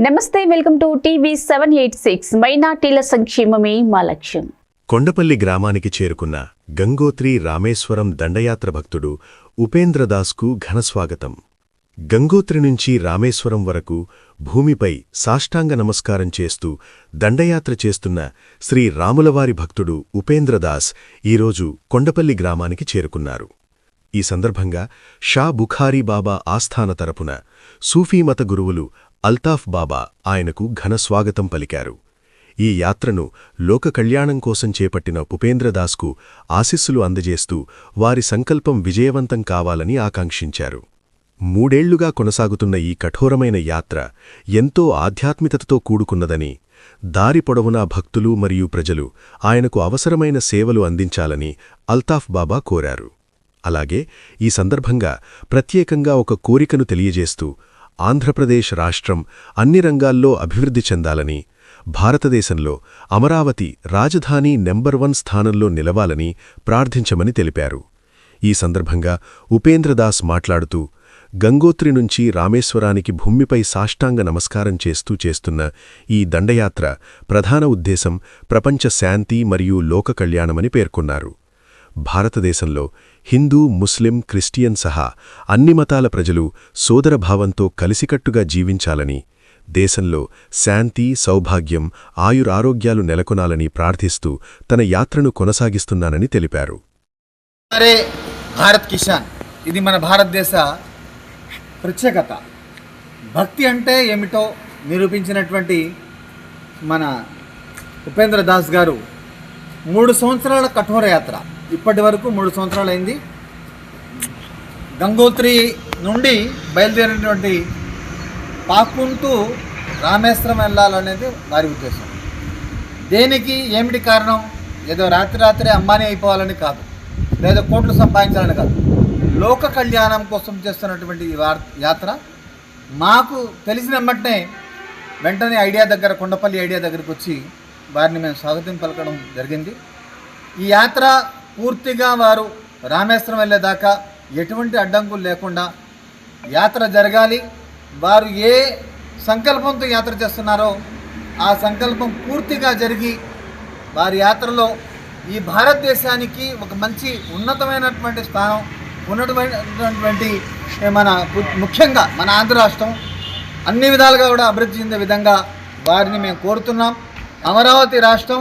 నమస్తే, welcome to TV 786. మైనార్టీల సంక్షేమమే మా లక్ష్యం. కొండపల్లి గ్రామానికి చేరుకున్న గంగోత్రి రామేశ్వరం దండయాత్ర భక్తుడు ఉపేంద్రదాస్కు ఘనస్వాగతం. గంగోత్రి నుంచి రామేశ్వరం వరకు భూమిపై సాష్టాంగ నమస్కారం చేస్తూ దండయాత్ర చేస్తున్న శ్రీ రాములవారి భక్తుడు ఉపేంద్రదాస్ ఈరోజు కొండపల్లి గ్రామానికి చేరుకున్నారు. ఈ సందర్భంగా షా బుఖారీ బాబా ఆస్థాన తరపున సూఫీమత గురువులు అల్తాఫ్ బాబా ఆయనకు ఘనస్వాగతం పలికారు. ఈ యాత్రను లోక కళ్యాణం కోసం చేపట్టిన ఉపేంద్రదాస్కు ఆశీస్సులు అందజేస్తూ వారి సంకల్పం విజయవంతం కావాలని ఆకాంక్షించారు. 3 ఏళ్లుగా కొనసాగుతున్న ఈ కఠోరమైన యాత్ర ఎంతో ఆధ్యాత్మికతతో కూడుకున్నదని, దారి పొడవునా భక్తులు మరియు ప్రజలు ఆయనకు అవసరమైన సేవలు అందించాలని అల్తాఫ్ బాబా కోరారు. అలాగే ఈ సందర్భంగా ప్రత్యేకంగా ఒక కోరికను తెలియజేస్తూ ఆంధ్రప్రదేశ్ రాష్ట్రం అన్ని రంగాల్లో అభివృద్ధి చెందాలని, భారతదేశంలో అమరావతి రాజధాని నెంబర్ 1 స్థానంలో నిలవాలని ప్రార్థించమని తెలిపారు. ఈ సందర్భంగా ఉపేంద్రదాస్ మాట్లాడుతూ, గంగోత్రి నుంచి రామేశ్వరానికి భూమిపై సాష్టాంగ నమస్కారం చేస్తున్న ఈ దండయాత్ర ప్రధాన ఉద్దేశం ప్రపంచ శాంతి మరియు లోక కళ్యాణమని పేర్కొన్నారు. భారతదేశంలో హిందూ, ముస్లిం, క్రిస్టియన్ సహా అన్ని మతాల ప్రజలు సోదరభావంతో కలిసికట్టుగా జీవించాలని, దేశంలో శాంతి, సౌభాగ్యం, ఆయురారోగ్యాలు నెలకొనాలని ప్రార్థిస్తూ తన యాత్రను కొనసాగిస్తున్నానని తెలిపారు. భారత్ కిసాన్, ఇది మన భారతదేశ ప్రత్యేకత. భక్తి అంటే ఏమిటో నిరూపించినటువంటి మన ఉపేంద్రదాస్ గారు 3 సంవత్సరాల కఠోర యాత్ర, ఇప్పటి వరకు 3 సంవత్సరాలు అయింది. గంగోత్రి నుండి బయలుదేరినటువంటి పాక్కుంటూ రామేశ్వరం వెళ్ళాలనేది వారి ఉద్దేశం. దేనికి ఏమిటి కారణం? ఏదో రాత్రి అంబానీ అయిపోవాలని కాదు, లేదా కోట్లు సంపాదించాలని కాదు, లోక కళ్యాణం కోసం చేస్తున్నటువంటి ఈ యాత్ర మాకు తెలిసిన వెంటనే కొండపల్లి ఐడియా దగ్గరకు వచ్చి వారిని మేము స్వాగతం పలకడం జరిగింది. ఈ యాత్ర పూర్తిగా వారు రామేశ్వరం వెళ్ళేదాకా ఎటువంటి అడ్డంకులు లేకుండా యాత్ర జరగాలి. వారు ఏ సంకల్పంతో యాత్ర చేస్తున్నారో ఆ సంకల్పం పూర్తిగా జరిగి వారి యాత్రలో ఈ భారతదేశానికి ఒక మంచి ఉన్నతమైనటువంటి స్థానం ఉన్నటువంటి ముఖ్యంగా మన ఆంధ్ర రాష్ట్రం అన్ని విధాలుగా కూడా అభివృద్ధి చెందే విధంగా వారిని మేము కోరుతున్నాం. అమరావతి రాష్ట్రం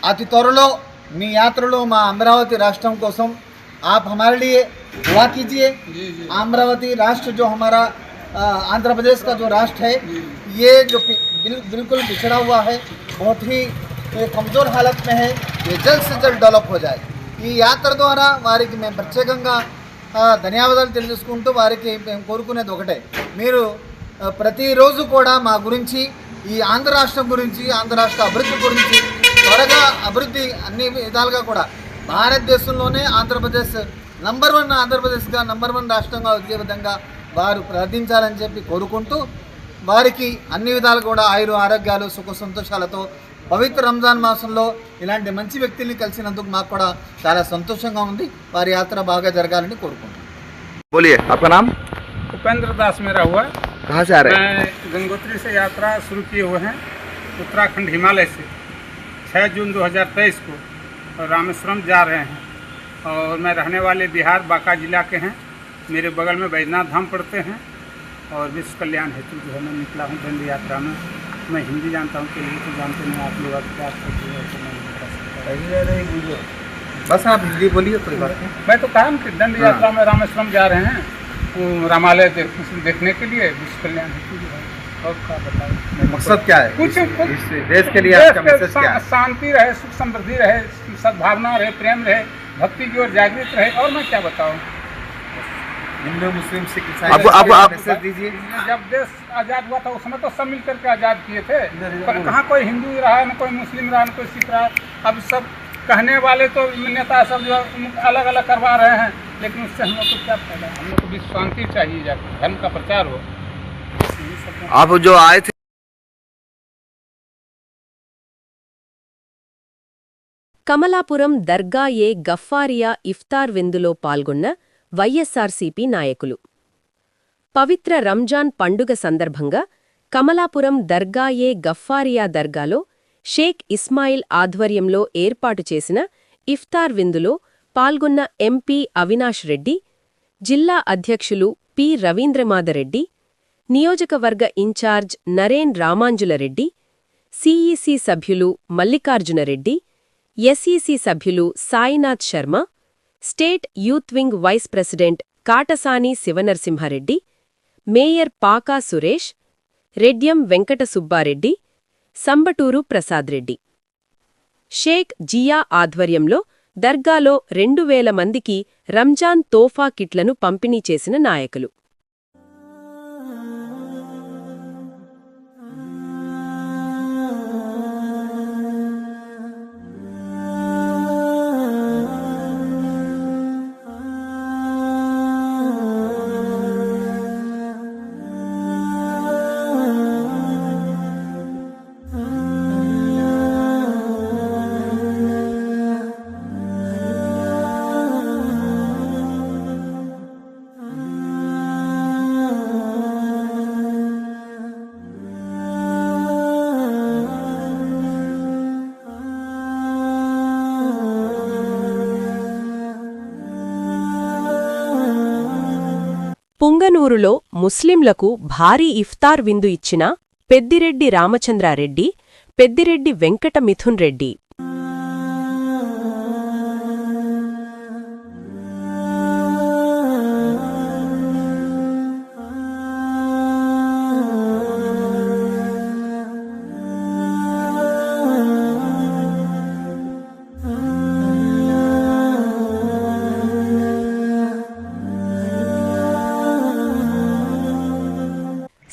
అతి త్వరలో మీ యాత్రలో మా అమరావతి राष्ट्र कोसम आप हमारे लिए दुआ कीजिए. अमरावती राष्ट्र जो हमारा आंध्र प्रदेश का जो राष्ट्र है, ये जो बिल्कुल पिछड़ा हुआ है, बहुत ही कमज़ोर हालत में है, ये जल्द से जल्द डेवलप हो जाए. ఈ యాత్ర ద్వారా వారికి మేము ప్రత్యేకంగా ధన్యవాదాలు తెలియజేసుకుంటూ వారికి మేము కోరుకునేది ఒకటే, మీరు ప్రతిరోజు కూడా మా గురించి, ఈ ఆంధ్ర రాష్ట్రం గురించి, ఆంధ్ర రాష్ట్ర అభివృద్ధి గురించి, త్వరగా అభివృద్ధి అన్ని విధాలుగా కూడా భారతదేశంలోనే ఆంధ్రప్రదేశ్ ఆంధ్రప్రదేశ్గా నంబర్ 1 రాష్ట్రంగా వచ్చే విధంగా వారు ప్రార్థించాలని చెప్పి కోరుకుంటూ, వారికి అన్ని విధాలు కూడా ఆరోగ్యాలు, సుఖ సంతోషాలతో పవిత్ర రంజాన్ మాసంలో ఇలాంటి మంచి వ్యక్తుల్ని కలిసినందుకు మాకు కూడా చాలా సంతోషంగా ఉంది. వారి యాత్ర బాగా జరగాలని కోరుకుంటున్నాం. बोलिए, आपका नाम? उपेंद्र दास मेरा हुआ. कहाँ से आ रहे हैं? मैं गंगोत्री से यात्रा शुरू किए हुए हैं, उत्तराखंड हिमालय से 6 जून 2023 को, और रामेश्वरम जा रहे हैं. और मैं रहने वाले बिहार बांका जिला के हैं. मेरे बगल में बैजनाथ धाम पड़ते हैं. और विश्व कल्याण हेतु जो है मैं निकला हूँ दंड यात्रा में. मैं हिंदी जानता हूँ, तेलुगु तो जानते नहीं आप लोग. बस आप हिंदी बोलिए, कोई बात नहीं. मैं तो कहा कि दंड यात्रा में रामेश्वरम जा रहे हैं, रामालय देखने के लिए, विश्व कल्याण हेतु जो है. और क्या बताएं, मकसद क्या है? कुछ इस देश के लिए आपका मैसेज क्या है? शांति रहे, सुख समृद्धि रहे, सद्भावना रहे, प्रेम रहे, भक्ति की ओर जागृत रहे. और मैं क्या बताऊं, हिंदू, मुस्लिम, सिख, ईसाई आप मैसेज दीजिए. जब देश आज़ाद हुआ था उसमें तो सब मिल करके आज़ाद किए थे. पर कहाँ कोई हिंदू रहा, न कोई मुस्लिम रहा, न कोई सिख रहा. अब सब कहने वाले तो नेता सब जो अलग अलग करवा रहे हैं, लेकिन उससे हम लोग को क्या फायदा? हम लोग को भी शांति चाहिए, जाकर धर्म का प्रचार हो. आप जो आए थे కమలాపురం దర్గా గఫ్ఫారియా ఇఫ్తార్ విందులో పాల్గొన్న వైఎస్సార్సీపీ నాయకులు. పవిత్ర రంజాన్ పండుగ సందర్భంగా కమలాపురం దర్గా-ఏ గఫ్ఫారియా దర్గాలో షేక్ ఇస్మాయిల్ ఆధ్వర్యంలో ఏర్పాటు చేసిన ఇఫ్తార్ విందులో పాల్గొన్న ఎంపీ అవినాష్ రెడ్డి, జిల్లా అధ్యక్షులు పి రవీంద్రమాదరెడ్డి, నియోజకవర్గ ఇన్ఛార్జ్ నరేన్ రామాంజులరెడ్డి, సిఈసి సభ్యులు మల్లికార్జునరెడ్డి, ఎస్ఈసి సభ్యులు Sainath Sharma, state youth wing vice president Katasani Siva Narasimha Reddy, mayor Paka Suresh, Redyam Venkata Subba Reddy, Sambaturu Prasad Reddy. Sheikh Zia ఆధ్వర్యంలో దర్గాలో 2000 మందికి రంజాన్ తోఫా కిట్లను పంపిణీ చేసిన నాయకులు. పుంగనూరులో ముస్లింలకు భారీ ఇఫ్తార్ విందు ఇచ్చిన పెద్దిరెడ్డి రామచంద్రారెడ్డి, పెద్దిరెడ్డి వెంకట మిథున్ రెడ్డి.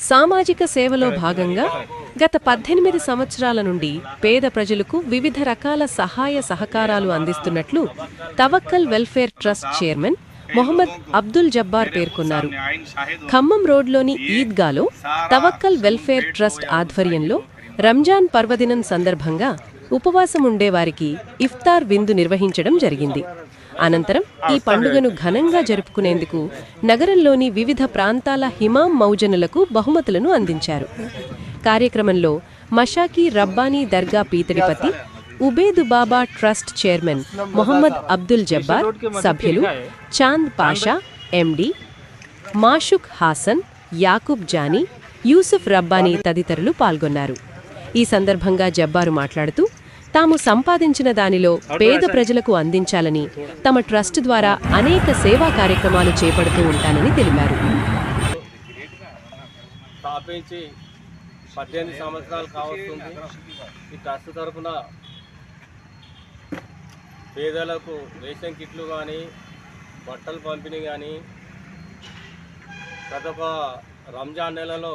సామాజిక సేవలో భాగంగా గత 18 సంవత్సరాల నుండి పేద ప్రజలకు వివిధ రకాల సహాయ సహకారాలు అందిస్తున్నట్లు Tawakkal welfare trust chairman Mohammed Abdul Jabbar పేర్కొన్నారు. ఖమ్మం రోడ్లోని ఈద్గాలో తవక్కల్ వెల్ఫేర్ ట్రస్ట్ ఆధ్వర్యంలో రంజాన్ పర్వదినం సందర్భంగా ఉపవాసం ఉండేవారికి ఇఫ్తార్ విందు నిర్వహించడం జరిగింది. అనంతరం ఈ పండుగను ఘనంగా జరుపుకునేందుకు నగరంలోని వివిధ ప్రాంతాల హిమాం మౌజనులకు బహుమతులను అందించారు. కార్యక్రమంలో మషాకి రబ్బానీ దర్గా పీతడిపతి, ఉబేదు బాబా ట్రస్ట్ చైర్మన్ మొహమ్మద్ అబ్దుల్ జబ్బార్, సభ్యులు చాంద్ పాషా, ఎండి మాషుక్ హాసన్, యాకూబ్ జానీ, యూసుఫ్ రబ్బానీ తదితరులు పాల్గొన్నారు. ఈ సందర్భంగా జబ్బారు మాట్లాడుతూ తాము సంపాదించిన దానిలో పేద ప్రజలకు అందించాలని, తమ ట్రస్ట్ ద్వారా అనేక సేవా కార్యక్రమాలు చేపడుతూ ఉంటానని తెలిపారు. స్థాపించి 18 సంవత్సరాలు కావస్తుంది. ఈ ట్రస్ట్ తరఫున పేదలకు రేషన్ కిట్లు కానీ, బట్టలు పంపిణీ కానీ, ప్రతి ఒక్క రంజాన్ నెలలో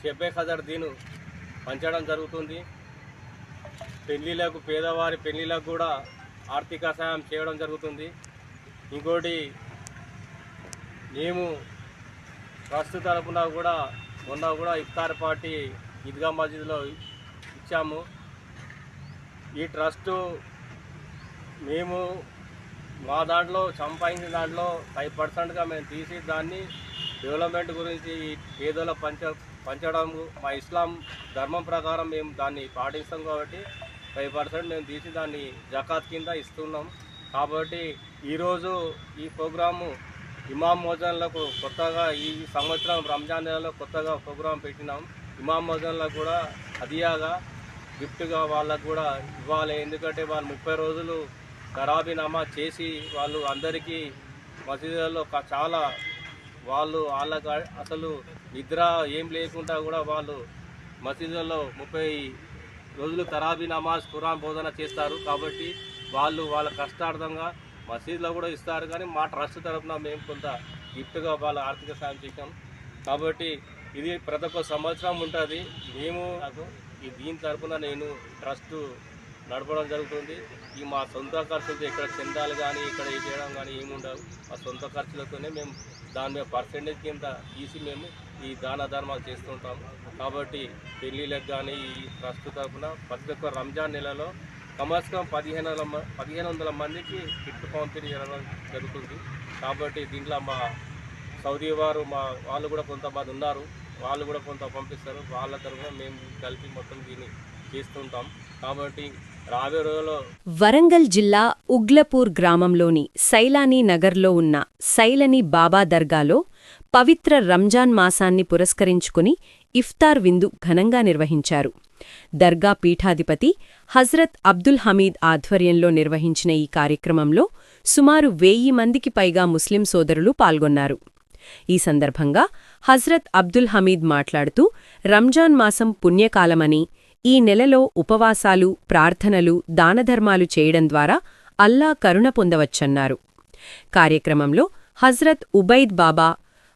షెబ్బే ఖదర్ దీను పంచడం జరుగుతుంది. పెళ్లిలకు, పేదవారి పెళ్లిలకు కూడా ఆర్థిక సహాయం చేయడం జరుగుతుంది. ఇంకోటి, మేము ట్రస్ట్ తరఫున కూడా మొన్న కూడా ఇఫ్తార్ పార్టీ ఈద్గా మస్జిద్లో ఇచ్చాము. ఈ ట్రస్టు మేము మా దాంట్లో సంపాదించిన దాంట్లో 5%గా మేము తీసి దాన్ని డెవలప్మెంట్ గురించి పేదల పంచడం మా ఇస్లాం ధర్మం ప్రకారం మేము దాన్ని పాటిస్తాం కాబట్టి 5% మేము తీసి దాన్ని జకాత్ కింద ఇస్తున్నాం. కాబట్టి ఈరోజు ఈ ప్రోగ్రాము ఇమాం మోజన్లకు కొత్తగా ఈ సంవత్సరం రంజాన్ నెలలో కొత్తగా ప్రోగ్రాం పెట్టినాం. ఇమాం మోజన్లకు కూడా హదియాగా గిఫ్ట్గా వాళ్ళకు కూడా ఇవ్వాలి. ఎందుకంటే వాళ్ళు 30 రోజులు తరాబీ నమాజ్ చేసి వాళ్ళు అందరికీ మసీదులలో చాలా వాళ్ళకు అసలు నిద్ర ఏం లేకుండా కూడా వాళ్ళు మసీదులలో 30 రోజులు తరాబీ నమాజ్ ఖురాన్ బోధన చేస్తారు. కాబట్టి వాళ్ళు వాళ్ళ కష్టార్థంగా మసీదులో కూడా ఇస్తారు. కానీ మా ట్రస్ట్ తరఫున మేము కొంత గిఫ్ట్గా వాళ్ళ ఆర్థిక సాయం చేసాం. కాబట్టి ఇది ప్రతి ఒక్క సంవత్సరం ఉంటుంది. మేము దీని తరఫున నేను ట్రస్ట్ నడపడం జరుగుతుంది. ఈ మా సొంత ఖర్చులతో ఇక్కడ చందాలు కానీ ఇక్కడ చేయడం కానీ ఏమి ఉండవు. మా సొంత ఖర్చులతోనే మేము దాని మీద పర్సెంటేజ్ కింద తీసి మేము ఈ దాన ధర్మాలు చేస్తుంటాము. కాబట్టి పెళ్ళిళ్ళకి కానీ ఈ ట్రస్ట్ తరఫున ప్రతి ఒక్క రంజాన్ నెలలో కమస్కం 1500 మందికి కిట్ పంపిణీ జరగడం జరుగుతుంది. కాబట్టి దీంట్లో మా సౌదీ వారు వాళ్ళు కూడా కొంతమంది ఉన్నారు, వాళ్ళు కూడా కొంత పంపిస్తారు. వాళ్ళ తరఫున మేము కలిపి మొత్తం దీన్ని చేస్తుంటాం. కాబట్టి రాబోయే రోజుల్లో వరంగల్ జిల్లా ఉగ్లపూర్ గ్రామంలోని సైలానీ నగర్లో ఉన్న సైలని బాబా దర్గాలో పవిత్ర రంజాన్ మాసాన్ని పురస్కరించుకుని ఇఫ్తార్ విందు ఘనంగా నిర్వహించారు. దర్గా పీఠాధిపతి హజ్రత్ అబ్దుల్ హమీద్ ఆధ్వర్యంలో నిర్వహించిన ఈ కార్యక్రమంలో సుమారు 1000 మందికి పైగా ముస్లిం సోదరులు పాల్గొన్నారు. ఈ సందర్భంగా హజ్రత్ అబ్దుల్ హమీద్ మాట్లాడుతూ రంజాన్ మాసం పుణ్యకాలమని, ఈ నెలలో ఉపవాసాలు, ప్రార్థనలు, దానధర్మాలు చేయడం ద్వారా అల్లా కరుణ పొందవచ్చన్నారు. కార్యక్రమంలో హజ్రత్ ఉబైద్ బాబా,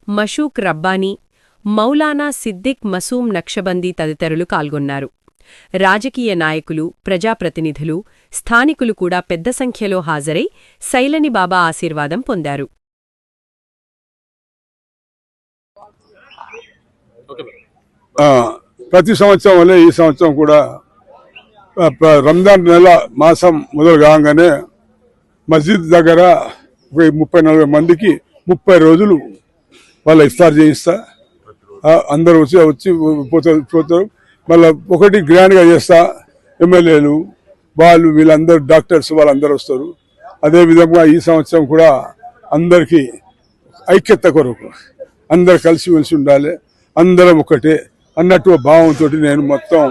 మషూక్ రబ్బానీ, మౌలానా సిద్దిక్ మసూమ్ నక్షబందీ తదితరులు పాల్గొన్నారు. రాజకీయ నాయకులు, ప్రజాప్రతినిధులు, స్థానికులు కూడా పెద్ద సంఖ్యలో హాజరై సైలని బాబా ఆశీర్వాదం పొందారు. ప్రతి సంవత్సరం వల్లే ఈ సంవత్సరం కూడా రంజాన్ నెల మాసం మొదలు కాగానే మస్జిద్ దగ్గర 30-40 మందికి 30 రోజులు వాళ్ళ ఇఫ్తార్ చేయిస్తా. అందరూ వచ్చి పోతారు. మళ్ళీ ఒకటి గ్రాండ్గా చేస్తా. ఎమ్మెల్యేలు వాళ్ళు వీళ్ళందరూ, డాక్టర్స్ వాళ్ళందరూ వస్తారు. అదేవిధంగా ఈ సంవత్సరం కూడా అందరికీ ఐక్యత కొరకు అందరు కలిసిమెలిసి ఉండాలి, అందరం ఒకటే అన్నట్టు భావంతో నేను మొత్తం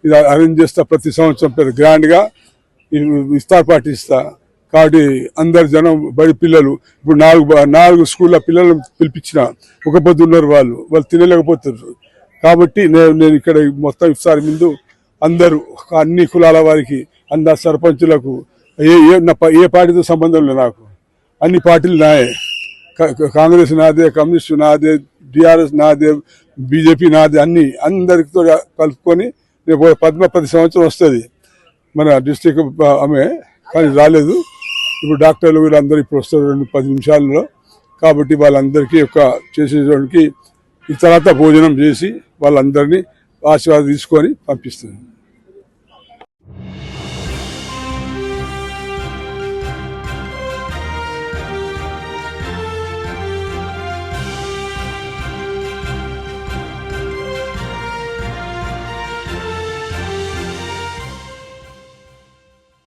ఇది అరేంజ్ చేస్తా. ప్రతి సంవత్సరం పెద్ద గ్రాండ్గా ఇఫ్తార్ పార్టీ ఇస్తా. కాబట్టి అందరు జనం, బడి పిల్లలు, ఇప్పుడు 4 స్కూళ్ళ పిల్లలు పిలిపించిన, ఒక పొద్దు ఉన్నారు, వాళ్ళు తినలేకపోతున్నారు. కాబట్టి నేను ఇక్కడ మొత్తం ఇఫ్తార్ ముందు అందరూ అన్ని కులాల వారికి, అందరు సర్పంచులకు, ఏ పార్టీతో సంబంధం లేదు నాకు, అన్ని పార్టీలు నాయే. కాంగ్రెస్ నాదే, కమ్యూనిస్టు నాదే, టీఆర్ఎస్ నాదే, బీజేపీ నాదే, అందరితో కలుపుకొని రేపు ప్రతి సంవత్సరం వస్తుంది మన డిస్టిక్ ఆమె, కానీ రాలేదు. ఇప్పుడు డాక్టర్లు వీళ్ళందరూ ఇప్పుడు వస్తారు 10 నిమిషాలలో. కాబట్టి వాళ్ళందరికీ చేసేటువంటి ఈ తర్వాత భోజనం చేసి వాళ్ళందరినీ ఆశీర్వాదం తీసుకొని పంపిస్తుంది.